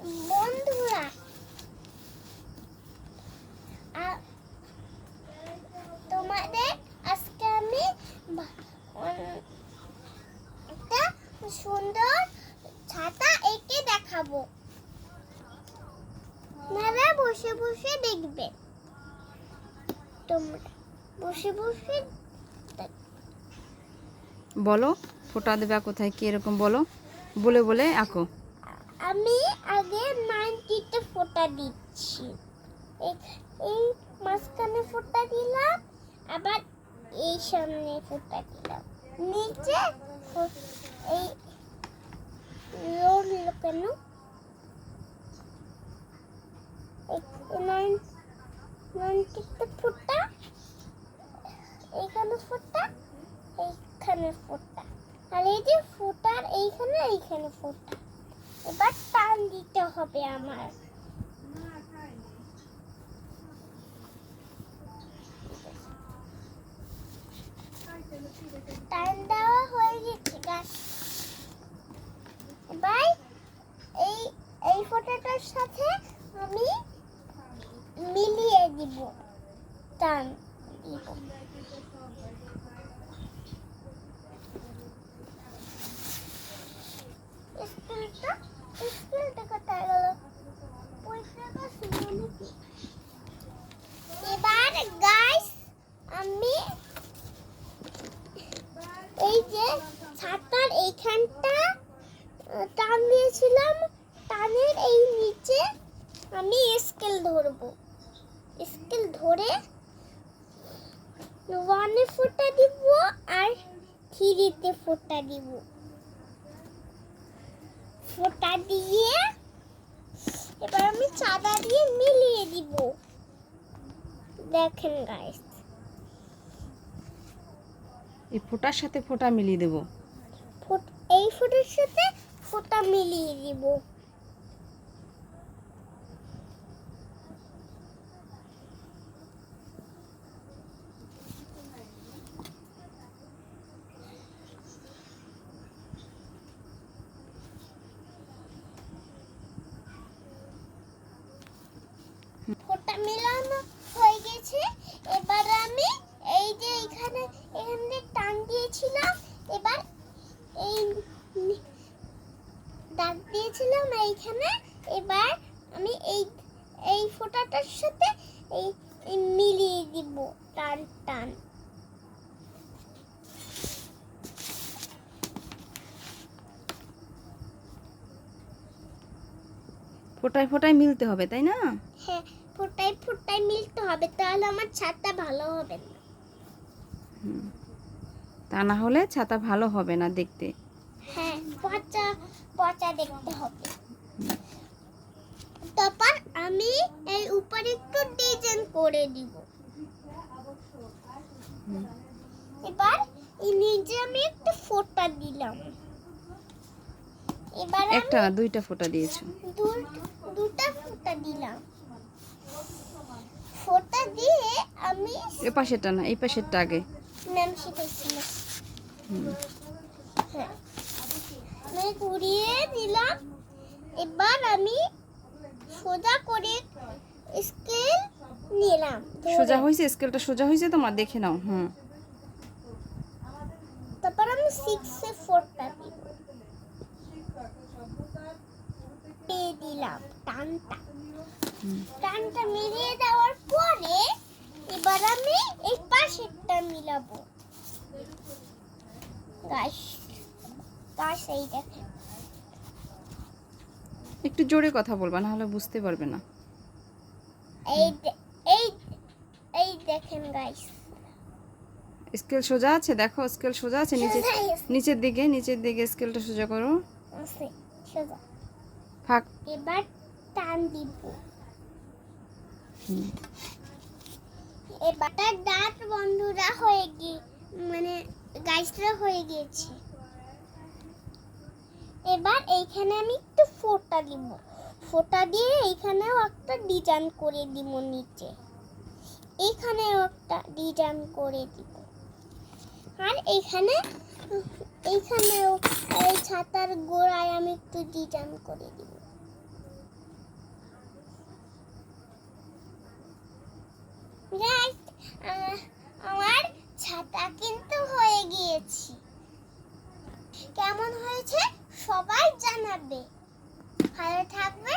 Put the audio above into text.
বন্ধুরা তোমাদের আজকে আমি একটা সুন্দর ছাতা এঁকে দেখাবো। আপনারা বসে বসে দেখবে। তোমরা বসে বসে বলো ফোঁটা দেবা কোথায় কি এরকম বলো, বলে বলে আঁকো। আমি আগে 90তে ফোঁটা দিচ্ছি, এই মাঝখানে ফোঁটা দিলাম, আবার এই সামনে ফোঁটা দিলাম, নিচে এই রোল কেন 90তে ফোঁটা, এইখানে ফোঁটা, এইখানে ফোঁটা, আর এই যে ফোঁটার এইখানে ফোঁটা। এবার টান দিতে হবে আমার। টান দেওয়া হয়ে গেছে গাছ। এবার এই ফোঁটাটার সাথে আমি মিলিয়ে দিব, টান দিব। স্কুলটা কোথায় গেল? এবার গাইস আমি এই যে ছাতার এইখানটা টান দিয়েছিলাম, টানের এই নিচে আমি স্কেল ধরবো। স্কেল ধরে 1-এ ফোঁটা দিব আর 3-তে ফোঁটা দিব। ফোঁটা দিয়ে এবার আমি চাঁদা দিয়ে মিলিয়ে দিব। দেখেন গাইস, এই ফোঁটার সাথে ফোঁটা মিলিয়ে দেবো। এই ফোঁটার সাথে ফোঁটা মিলিয়ে দিব। ফোঁটা মেলানো হয়ে গেছে। এবার আমি এই যে এখানে টান দিয়েছিলাম, এবার এই দাগ দিয়েছিলাম এইখানে, এবার আমি এই ফোঁটাটার সাথে এই মিলিয়ে দিব, টান টান। ফোঁটায় ফোঁটায় মিলতে হবে, তাই না? হ্যাঁ, ফোঁটায় ফোঁটায় মিলতে হবে, তাহলে আমার ছাতা ভালো হবে না। তা না হলে ছাতা ভালো হবে না দেখতে। হ্যাঁ, পচা পচা দেখতে হবে। তারপর আমি এই উপরে একটু ডিজাইন করে দিব। এবার এই নিচে আমি একটু ফোঁটা দিলাম। এবার একটা না দুইটা ফোঁটা দিয়েছো? দুটা ফোঁটা দিলাম। ফোঁটা দিয়ে আমি এ পাশেরটা না, এই পাশেরটা আগে। ম্যাম শিখাইছিল। হ্যাঁ, আমি ঘুরিয়ে দিলাম। এবার আমি সোজা করে স্কেল নিলাম। সোজা হয়েছে? স্কেলটা সোজা হয়েছে তোমার? দেখে নাও। তারপর আমি 6-এ ফোঁটা দিব, দিলাম টানটা। টানটা মিলিয়ে দেওয়ার পরে এবার আমি এই পাশেরটা মিলাবো। গাছ এই দেখেন। একটু জোরে কথা বলবা, না হলে বুঝতে পারবে না। এই দেখেন গাইস, স্কেল সোজা আছে? দেখো স্কেল সোজা আছে? নিচের দিকে স্কেলটা সোজা করো। সোজা। ফাঁক। এবার টান দিব। এবার দাঁত বন্ধুরা হয়ে মানে গাছটা হয়ে গিয়েছে। এবার এইখানে আমি একটু ফোঁটা দিব। ফোঁটা দিয়ে এইখানেও একটা ডিজাইন করে দিব, নিচে এইখানেও একটা ডিজাইন করে দিব, আর এইখানেও এই ছাতার গোড়ায় আমি একটু ডিজাইন করে দিব। কেমন হয়েছে সবাই জানাবে। ভালো থাকবে।